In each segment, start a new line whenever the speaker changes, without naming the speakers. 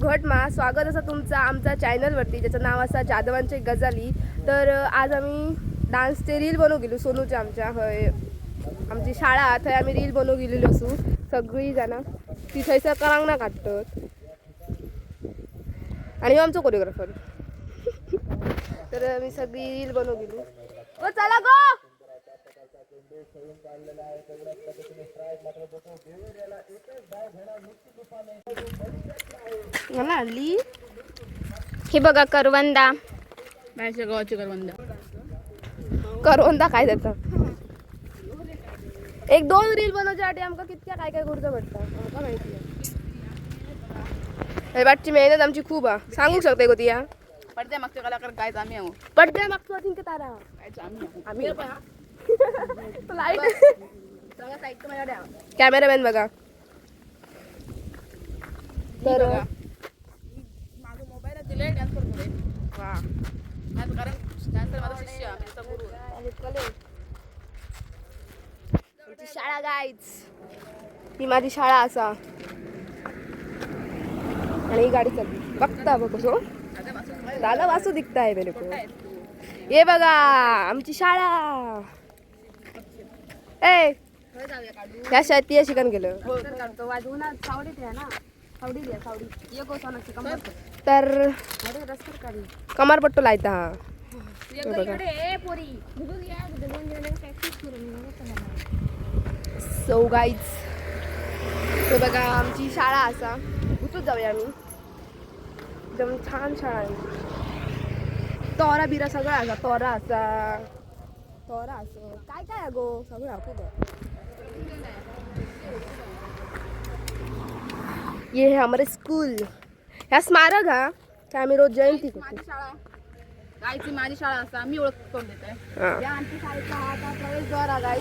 घट मा स्वागत असं तुमचं आमच्या चॅनलवरती ज्याचं नाव असा जाधवांचे गजाली. तर आज आम्ही डान्सचे रील बनवू गेलो सोनूच्या आमच्या हय आमची शाळा थंय आम्ही रील बनवू गेलेलो असू सगळी जाणा ती थंयसर करांग ना काढतात आणि आमचो कोरिओग्राफर. तर मी सगळी रील बनवू गेलो. ओ चला गो आणली
हे बघा करवंदा.
बाहेरच्या गावाची करवंदा.
करवंदा काय त्याचा. एक दोन रील बनवण्यासाठी आमका कितक्या काय काय करूचं पडतं आमका माहिती आहे. हे बाटची मेहनत आमची खूप आहे सांगू शकते गो ती या
पडद्या मागचे कलाकार कायच आम्ही आहो.
पडद्या मागतो थिंक तारा
कायच आम्ही आहो.
आम्ही लाईट कॅमेरामॅन बघा. तर
माझा मोबाईल दिले डान्स करतो.
वा
कारण डान्सर माझा शिष्य आहे, आमचा गुरु आहे.
आमची शाळा गाईच ही माझी शाळा असा आणि ही गाडी चालली बघता बघ कसो दादा वासू दिखता आहे मेरे को. ये बघा आमची शाळा. ए ह्या शाळेत ती शिकण गेलं तर कमारपट्टो लायता हा. सो गाईज हे बघा आमची शाळा असा उतूच जाऊया आम्ही. एकदम छान शाळा आहे. तोरा बिरा सगळं असा तोरा असं काय काय अगो सगळं खूप. ये है हमारे स्कूल. ह्या स्मारक हा त्या आम्ही रोज जयंती
माझी
करतो.
शाळा गायची माझी शाळा असता मी ओळख करून देते.
हा.
या आमच्या शाळेचा हा आता प्रवेशद्वार आहे गाई.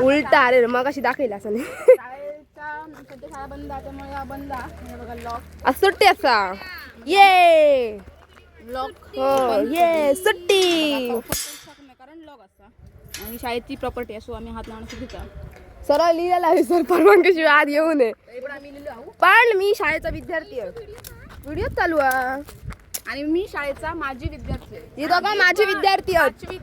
उलटा अरे मग अशी दाखवली असं नाही.
शाळेचा सध्या शाळा बंद आहे त्यामुळे हा बंद आहे. हे बघा लॉक
आज सुट्टी असा ये
लॉक
हो ये सुट्टी.
कारण लॉक असता आणि शाळेची प्रॉपर्टी असो आम्ही हात लावणं चुकीचा.
सरळ लिहिलेला आहे सर परवानगीशिवाय आत येऊ नये.
पण आम्ही लिहिलो आहोत.
पण मी शाळेचा विद्यार्थी आहे. व्हिडिओ चालू आहे
आणि मी शाळेचा माजी विद्यार्थी आहे.
हे बघा माझे विद्यार्थी आहेत.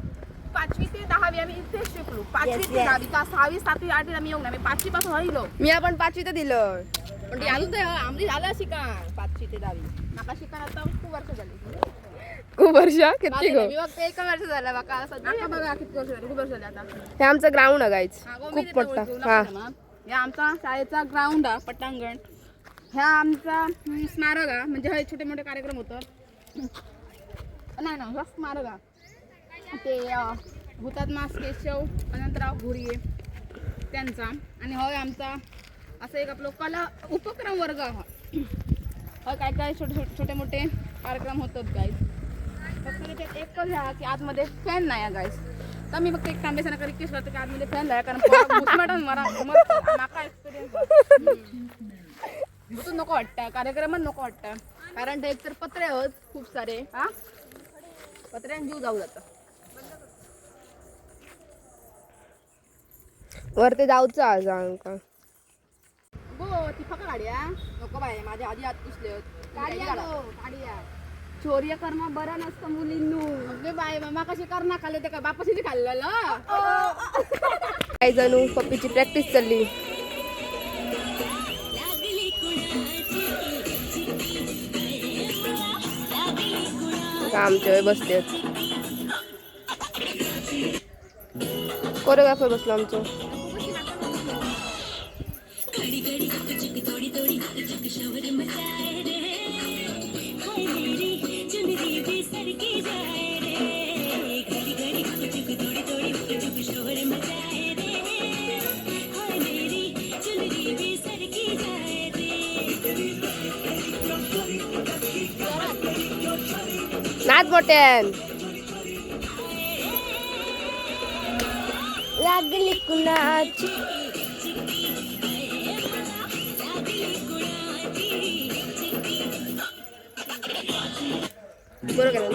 पाचवी ते 10वी आम्ही इथेच शिकलो. 5वी ते 10वी 6वी 7वी 8वी आम्ही येऊ ना. मी 5वी पासून राहिलो.
मी आपण 5वी ते दिलं
पण ते अजून आमची झालं शिका 5वी ते 10वी. माका शिकायला आता खूप वर्ष झाली.
खूप वर्ष किती गो.
मी फक्त 1 वर्ष झालं माका सध्या बघा किती वर्ष झाली. खूप वर्ष झाली आता.
हे आमचं ग्राउंड आहे गाईच
हा, गो, मी
खूप
देतो
मोठा.
ओळखू,
हा
लक्षात ठेवा. या आमचा शाळेचा ग्राउंड आहे पटांगण. ह्या आमचा स्मारक आहे म्हणजे हे छोटे मोठे कार्यक्रम होतं. नाही ना स्मारक आहे ते हुतात्मा केशव अनंतराव घोरिये त्यांचा. आणि होय आमचा असं एक आपलं कला उपक्रम वर्ग हा. काय काय छोटे मोठे कार्यक्रम होतात गाईज. फक्त त्याच्यात एकच ह्या की आतमध्ये फॅन नाही आहे गाईज. तर मी फक्त एक तांबेसाना रिक्वेस्ट करतो की आतमध्ये फॅन आहे कारण माका एक्सपिरियन्स नको वाटतं कार्यक्रमच नको वाटतं. कारण ते एकतर पत्रे आहेत खूप सारे. हा पत्र्यान जीव जाऊ जातं.
वरती जाऊचं आज आमका.
गो ती फका गाड्या नको बाय माझ्या आधी हात पुसले गाड्या चोरी करणं बरं नसतं मुलींनू. अगे बाय मामा कशी करणं खाल्ले ते का बापाशी खाल्लेलं.
काही जणू पप्पीची प्रॅक्टिस चालली. आमच्या बसले कोरिओग्राफर बसलो आमचं. नाच मोठ्यान लागली कुणाची. बरोबर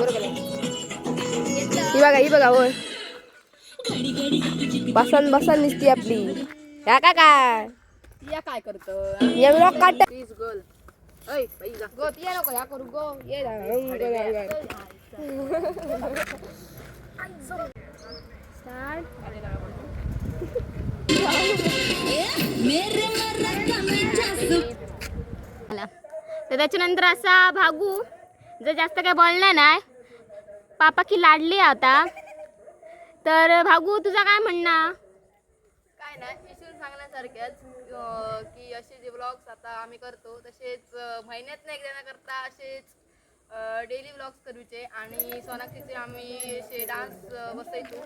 ही बघा होय बसन बसन दिसती आपली. या काय
या काय करतं
एवढं काट
प्लीज गर्ल
गो ये नको या करू गो ये
मला. तर त्याच्यानंतर असा भागू जर जास्त काय बोलला नाही पापा की लाडली आहे आता. तर भागू तुझा काय म्हणणं?
काय नाही विषय सांगण्यासारख्याच की असे जे व्लॉग्स आता आम्ही करतो तसेच महिन्यातनं एकदा न करता असेच डेली व्लॉग्स करूचे आणि सोनाक्षीचे आम्ही असे डान्स बसयचो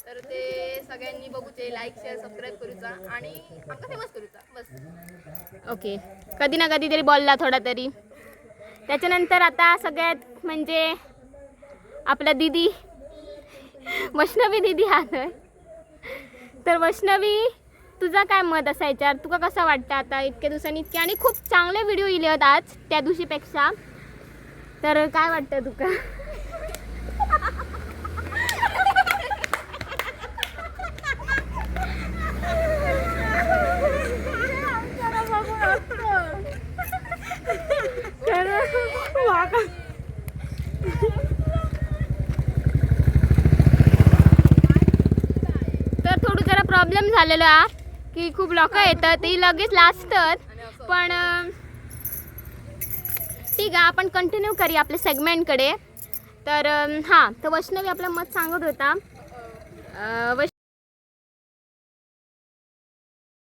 तर ते सगळ्यांनी बघूचे लाईक शेअर सबस्क्राईब करूचा आणि आमका फेमस करूचा बस.
ओके कधी ना कधी तरी बोलला थोडा तरी. त्याच्यानंतर आता सगळ्यात म्हणजे आपला दीदी वैष्णवी दीदी आलोय. तर वैष्णवी तुझा काय मत असायच्यावर तुका कसं वाटतं आता इतक्या दिवसांनी इतके आणि खूप चांगले व्हिडिओ इले आहेत आज त्या दिवशीपेक्षा. तर काय वाटतं तुका? तर थोडं जरा प्रॉब्लेम झालेला की खूप लोक येतात ते लगेच लाजतात. पण ठीक आहे आपण कंटिन्यू करूया आपल्या सेगमेंटकडे. तर हां तर वैष्णवी आपलं मत सांगत होता.